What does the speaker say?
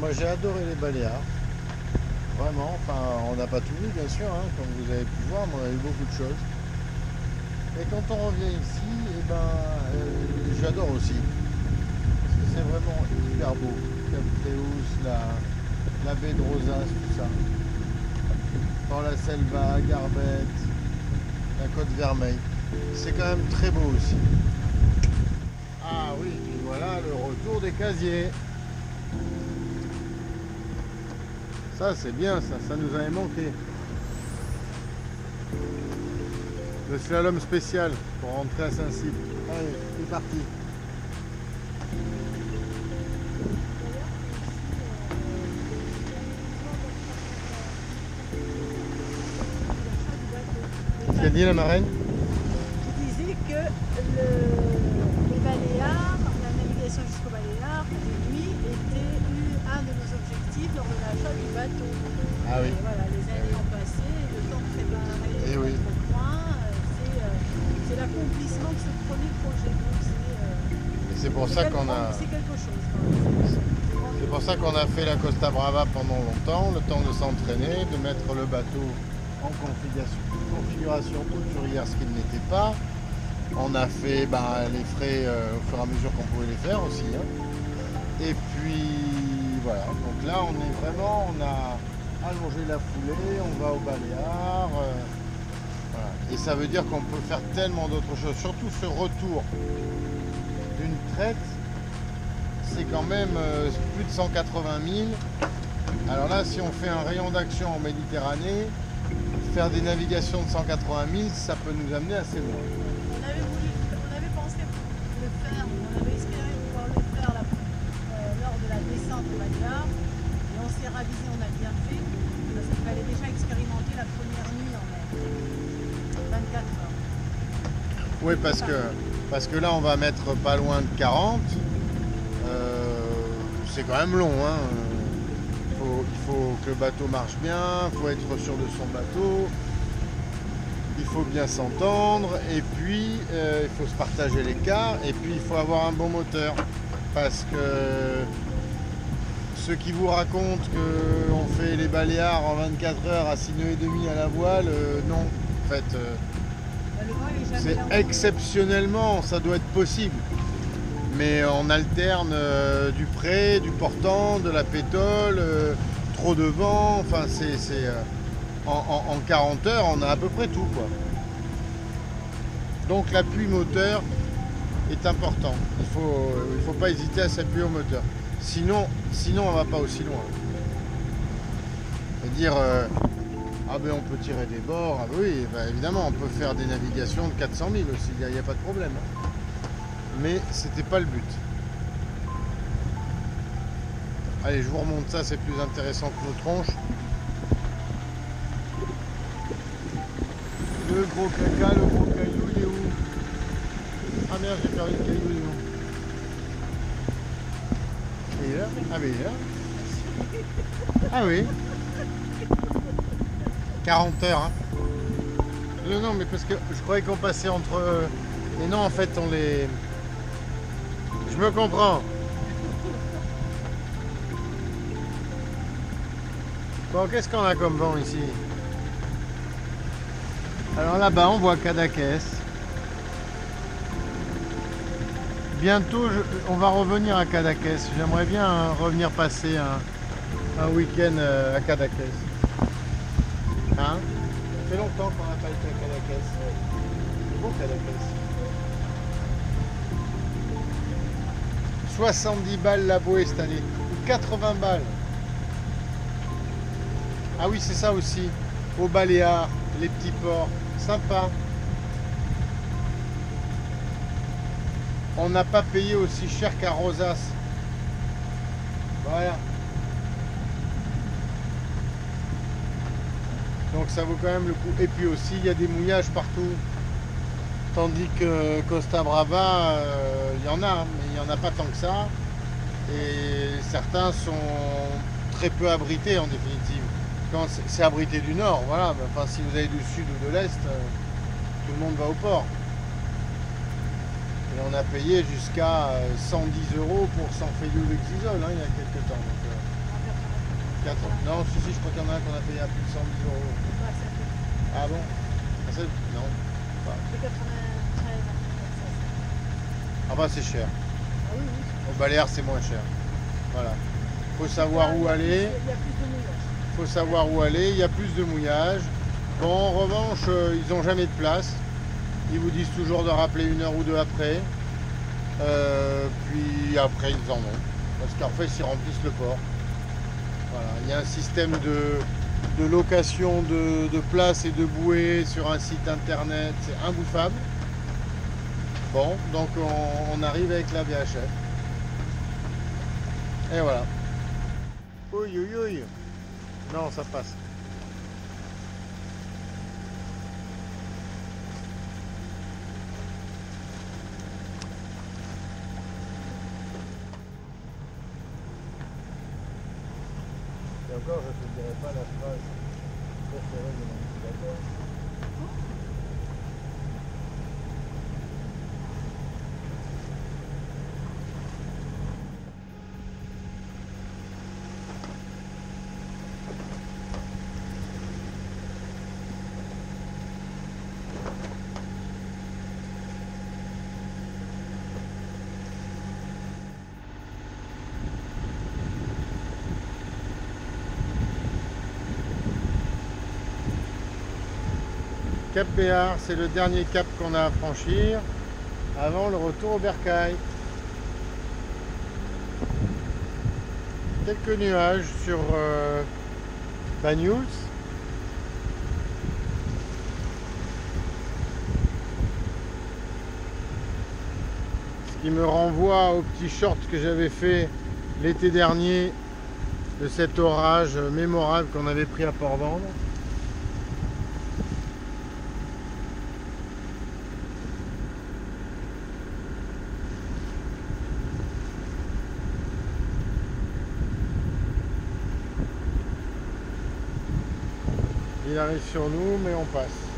Moi j'ai adoré les Baléares, vraiment. Enfin, on n'a pas tout vu bien sûr, hein, comme vous avez pu voir, mais on a eu beaucoup de choses. Et quand on revient ici, eh ben, j'adore aussi. Parce que c'est vraiment hyper beau. Cap Fréhus, la baie de Rosas, tout ça. Dans la Selva, Garbette, la côte Vermeille. C'est quand même très beau aussi. Ah oui, puis voilà le retour des casiers. Ça c'est bien, ça nous avait manqué. Le slalom spécial pour rentrer à Saint-Cyr. Allez, c'est parti. Qu'est-ce qu'a dit la marraine? Qui disait que les Baléares, la navigation jusqu'aux Baléares, de nuit, était un de nos objectifs lors de l'achat du bateau. Ah oui. Et voilà, les années ont passé, et le temps de préparer oui. notre point, c'est l'accomplissement de ce premier projet. Et c'est pour ça qu'on a. C'est quelque chose quand même. C'est pour ça qu'on a fait la Costa Brava pendant longtemps, le temps de s'entraîner, de mettre le bateau en configuration hauturière, ce qu'il n'était pas. On a fait les frais au fur et à mesure qu'on pouvait les faire aussi, hein. Et puis voilà, donc là on est vraiment, on a allongé la foulée, on va au Baléares. Voilà. Et ça veut dire qu'on peut faire tellement d'autres choses, surtout ce retour d'une traite. C'est quand même plus de 180 000. Alors là, si on fait un rayon d'action en Méditerranée, faire des navigations de 180 000, ça peut nous amener assez loin. On avait pensé le faire, on avait espéré pouvoir le faire lors de la descente au Baléares. Et on s'est ravisé, on a bien fait, parce qu'il fallait déjà expérimenter la première nuit en mer. 24 heures. Oui, parce que là, on va mettre pas loin de 40. C'est quand même long, hein. Il faut que le bateau marche bien, il faut être sûr de son bateau, il faut bien s'entendre, et puis il faut se partager l'écart, et puis il faut avoir un bon moteur. Parce que ceux qui vous racontent qu'on fait les Baléares en 24 heures à 6 nœuds et demi à la voile, non. En fait, c'est exceptionnellement, ça doit être possible. Mais on alterne du près, du portant, de la pétole, trop de vent, enfin en 40 heures on a à peu près tout, quoi. Donc l'appui moteur est important. Il faut pas hésiter à s'appuyer au moteur. Sinon on va pas aussi loin. Et dire ah ben on peut tirer des bords, ah ben oui, ben évidemment on peut faire des navigations de 400 000 aussi, il n'y a pas de problème. Mais c'était pas le but. Allez, je vous remonte ça, c'est plus intéressant que nos tronches. Le gros caca, le gros caillou, il est où? Ah merde, j'ai perdu le caillou, il est où? Il est là? Ah mais il est là. Ah oui. 40 heures, hein. Non, mais parce que je croyais qu'on passait entre... Et non, en fait, on les... Je me comprends. Bon, qu'est-ce qu'on a comme vent ici? Alors là-bas, on voit Cadaqués. Bientôt, on va revenir à Cadaqués. J'aimerais bien revenir passer un week-end à Cadaqués. Hein? Ça fait longtemps qu'on n'a pas été à Cadaqués. C'est beau Cadaqués. 70 balles la bouée cette année, 80 balles. Ah oui, c'est ça aussi, au Baléares, les petits ports, sympa. On n'a pas payé aussi cher qu'à Rosas. Voilà. Donc ça vaut quand même le coup. Et puis aussi, il y a des mouillages partout. Tandis que Costa Brava, il y en a, mais il n'y en a pas tant que ça. Et certains sont très peu abrités en définitive. Quand c'est abrité du nord, voilà. Enfin, si vous allez du sud ou de l'est, tout le monde va au port. Et on a payé jusqu'à 110 € pour 100 feuilles d'Exisol, hein, il y a quelques temps. Donc, 4. Non, si, je crois qu'il y en a un qu'on a payé à plus de 100 000 euros. Ouais, ça fait. Ah bon? Ah, non. Pas. C'est 93. Ah bah c'est cher. Ah oui, oui. Au Baléares c'est moins cher. Voilà. Faut savoir où aller. Il y a plus de mouillage. Faut savoir où aller. Il y a plus de mouillage. Bon, en revanche, ils n'ont jamais de place. Ils vous disent toujours de rappeler 1 heure ou 2 après. Puis après ils en ont. Parce qu'en fait ils remplissent le port. Voilà. Il y a un système de location de places et de bouées sur un site internet. C'est imbouffable. Bon, donc on arrive avec la VHF. Et voilà. Oui, oui, oui. Non, ça passe. Et encore, je ne te dirai pas la phrase préférée de mon utilisateur. Cap Béar, c'est le dernier cap qu'on a à franchir avant le retour au Bercail. Quelques nuages sur Banyuls. Ce qui me renvoie au petit short que j'avais fait l'été dernier de cet orage mémorable qu'on avait pris à Port-Vendre. Il arrive sur nous, mais on passe.